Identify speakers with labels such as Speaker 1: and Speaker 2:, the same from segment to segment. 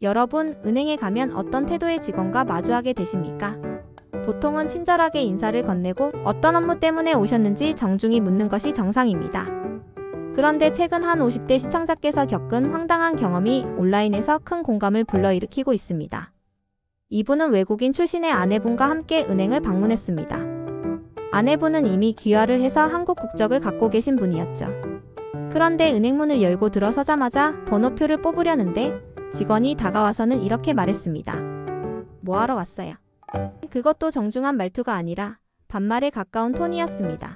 Speaker 1: 여러분, 은행에 가면 어떤 태도의 직원과 마주하게 되십니까? 보통은 친절하게 인사를 건네고 어떤 업무 때문에 오셨는지 정중히 묻는 것이 정상입니다. 그런데 최근 한 50대 시청자께서 겪은 황당한 경험이 온라인에서 큰 공감을 불러일으키고 있습니다. 이분은 외국인 출신의 아내분과 함께 은행을 방문했습니다. 아내분은 이미 귀화를 해서 한국 국적을 갖고 계신 분이었죠. 그런데 은행문을 열고 들어서자마자 번호표를 뽑으려는데 직원이 다가와서는 이렇게 말했습니다. 뭐하러 왔어요? 그것도 정중한 말투가 아니라 반말에 가까운 톤이었습니다.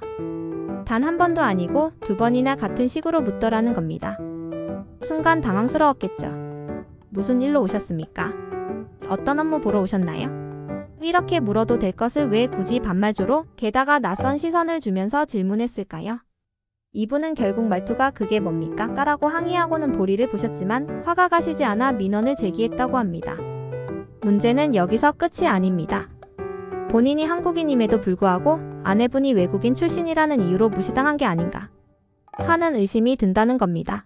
Speaker 1: 단 한 번도 아니고 두 번이나 같은 식으로 묻더라는 겁니다. 순간 당황스러웠겠죠. 무슨 일로 오셨습니까? 어떤 업무 보러 오셨나요? 이렇게 물어도 될 것을 왜 굳이 반말조로 게다가 낯선 시선을 주면서 질문했을까요? 이분은 결국 말투가 그게 뭡니까? 라고 항의하고는 볼일을 보셨지만 화가 가시지 않아 민원을 제기했다고 합니다. 문제는 여기서 끝이 아닙니다. 본인이 한국인임에도 불구하고 아내분이 외국인 출신이라는 이유로 무시당한 게 아닌가 하는 의심이 든다는 겁니다.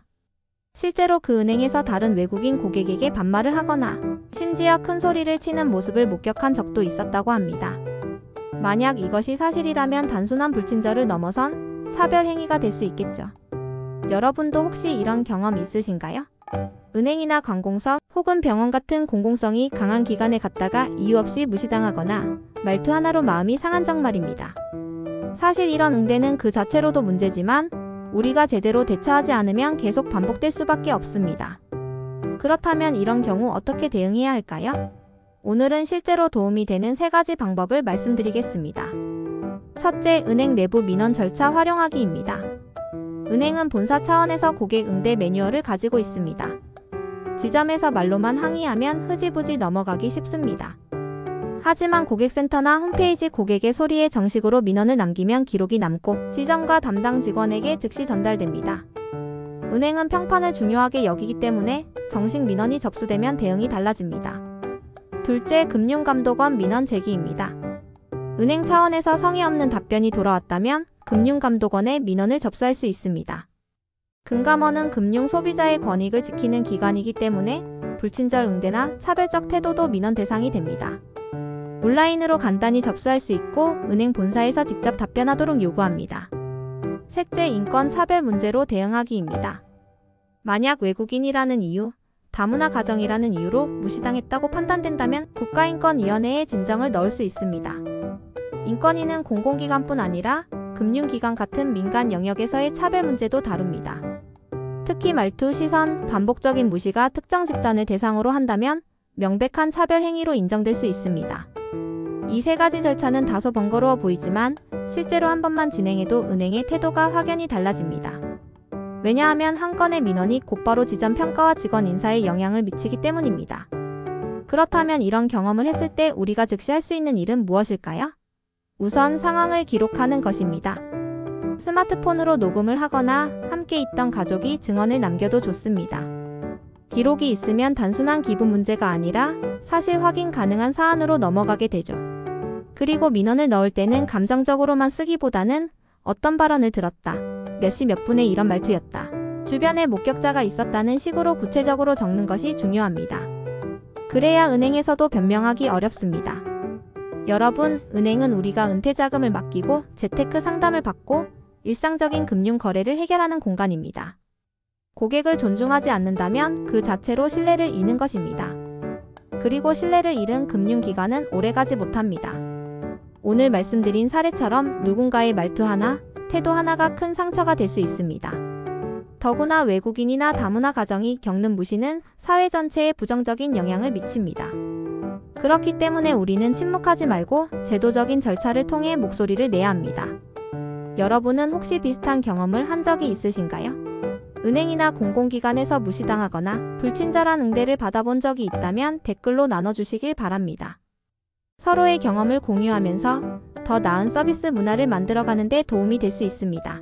Speaker 1: 실제로 그 은행에서 다른 외국인 고객에게 반말을 하거나 심지어 큰 소리를 치는 모습을 목격한 적도 있었다고 합니다. 만약 이것이 사실이라면 단순한 불친절을 넘어선 차별 행위가 될 수 있겠죠. 여러분도 혹시 이런 경험 있으신가요? 은행이나 관공서 혹은 병원 같은 공공성이 강한 기관에 갔다가 이유 없이 무시당하거나 말투 하나로 마음이 상한 적 말입니다. 사실 이런 응대는 그 자체로도 문제지만 우리가 제대로 대처하지 않으면 계속 반복될 수밖에 없습니다. 그렇다면 이런 경우 어떻게 대응해야 할까요? 오늘은 실제로 도움이 되는 3가지 방법을 말씀드리겠습니다. 첫째, 은행 내부 민원 절차 활용하기입니다. 은행은 본사 차원에서 고객 응대 매뉴얼을 가지고 있습니다. 지점에서 말로만 항의하면 흐지부지 넘어가기 쉽습니다. 하지만 고객센터나 홈페이지 고객의 소리에 정식으로 민원을 남기면 기록이 남고 지점과 담당 직원에게 즉시 전달됩니다. 은행은 평판을 중요하게 여기기 때문에 정식 민원이 접수되면 대응이 달라집니다. 둘째, 금융감독원 민원 제기입니다. 은행 차원에서 성의 없는 답변이 돌아왔다면 금융감독원에 민원을 접수할 수 있습니다. 금감원은 금융 소비자의 권익을 지키는 기관이기 때문에 불친절 응대나 차별적 태도도 민원 대상이 됩니다. 온라인으로 간단히 접수할 수 있고 은행 본사에서 직접 답변하도록 요구합니다. 셋째, 인권 차별 문제로 대응하기입니다. 만약 외국인이라는 이유, 다문화 가정이라는 이유로 무시당했다고 판단된다면 국가인권위원회에 진정을 넣을 수 있습니다. 인권위는 공공기관뿐 아니라 금융기관 같은 민간 영역에서의 차별 문제도 다룹니다. 특히 말투, 시선, 반복적인 무시가 특정 집단을 대상으로 한다면 명백한 차별 행위로 인정될 수 있습니다. 이 3가지 절차는 다소 번거로워 보이지만 실제로 한 번만 진행해도 은행의 태도가 확연히 달라집니다. 왜냐하면 한 건의 민원이 곧바로 지점 평가와 직원 인사에 영향을 미치기 때문입니다. 그렇다면 이런 경험을 했을 때 우리가 즉시 할 수 있는 일은 무엇일까요? 우선 상황을 기록하는 것입니다. 스마트폰으로 녹음을 하거나 함께 있던 가족이 증언을 남겨도 좋습니다. 기록이 있으면 단순한 기분 문제가 아니라 사실 확인 가능한 사안으로 넘어가게 되죠. 그리고 민원을 넣을 때는 감정적으로만 쓰기보다는 어떤 발언을 들었다, 몇 시 몇 분에 이런 말투였다, 주변에 목격자가 있었다는 식으로 구체적으로 적는 것이 중요합니다. 그래야 은행에서도 변명하기 어렵습니다. 여러분, 은행은 우리가 은퇴자금을 맡기고 재테크 상담을 받고 일상적인 금융 거래를 해결하는 공간입니다. 고객을 존중하지 않는다면 그 자체로 신뢰를 잃는 것입니다. 그리고 신뢰를 잃은 금융기관은 오래가지 못합니다. 오늘 말씀드린 사례처럼 누군가의 말투 하나, 태도 하나가 큰 상처가 될 수 있습니다. 더구나 외국인이나 다문화 가정이 겪는 무시는 사회 전체에 부정적인 영향을 미칩니다. 그렇기 때문에 우리는 침묵하지 말고 제도적인 절차를 통해 목소리를 내야 합니다. 여러분은 혹시 비슷한 경험을 한 적이 있으신가요? 은행이나 공공기관에서 무시당하거나 불친절한 응대를 받아본 적이 있다면 댓글로 나눠주시길 바랍니다. 서로의 경험을 공유하면서 더 나은 서비스 문화를 만들어가는 데 도움이 될 수 있습니다.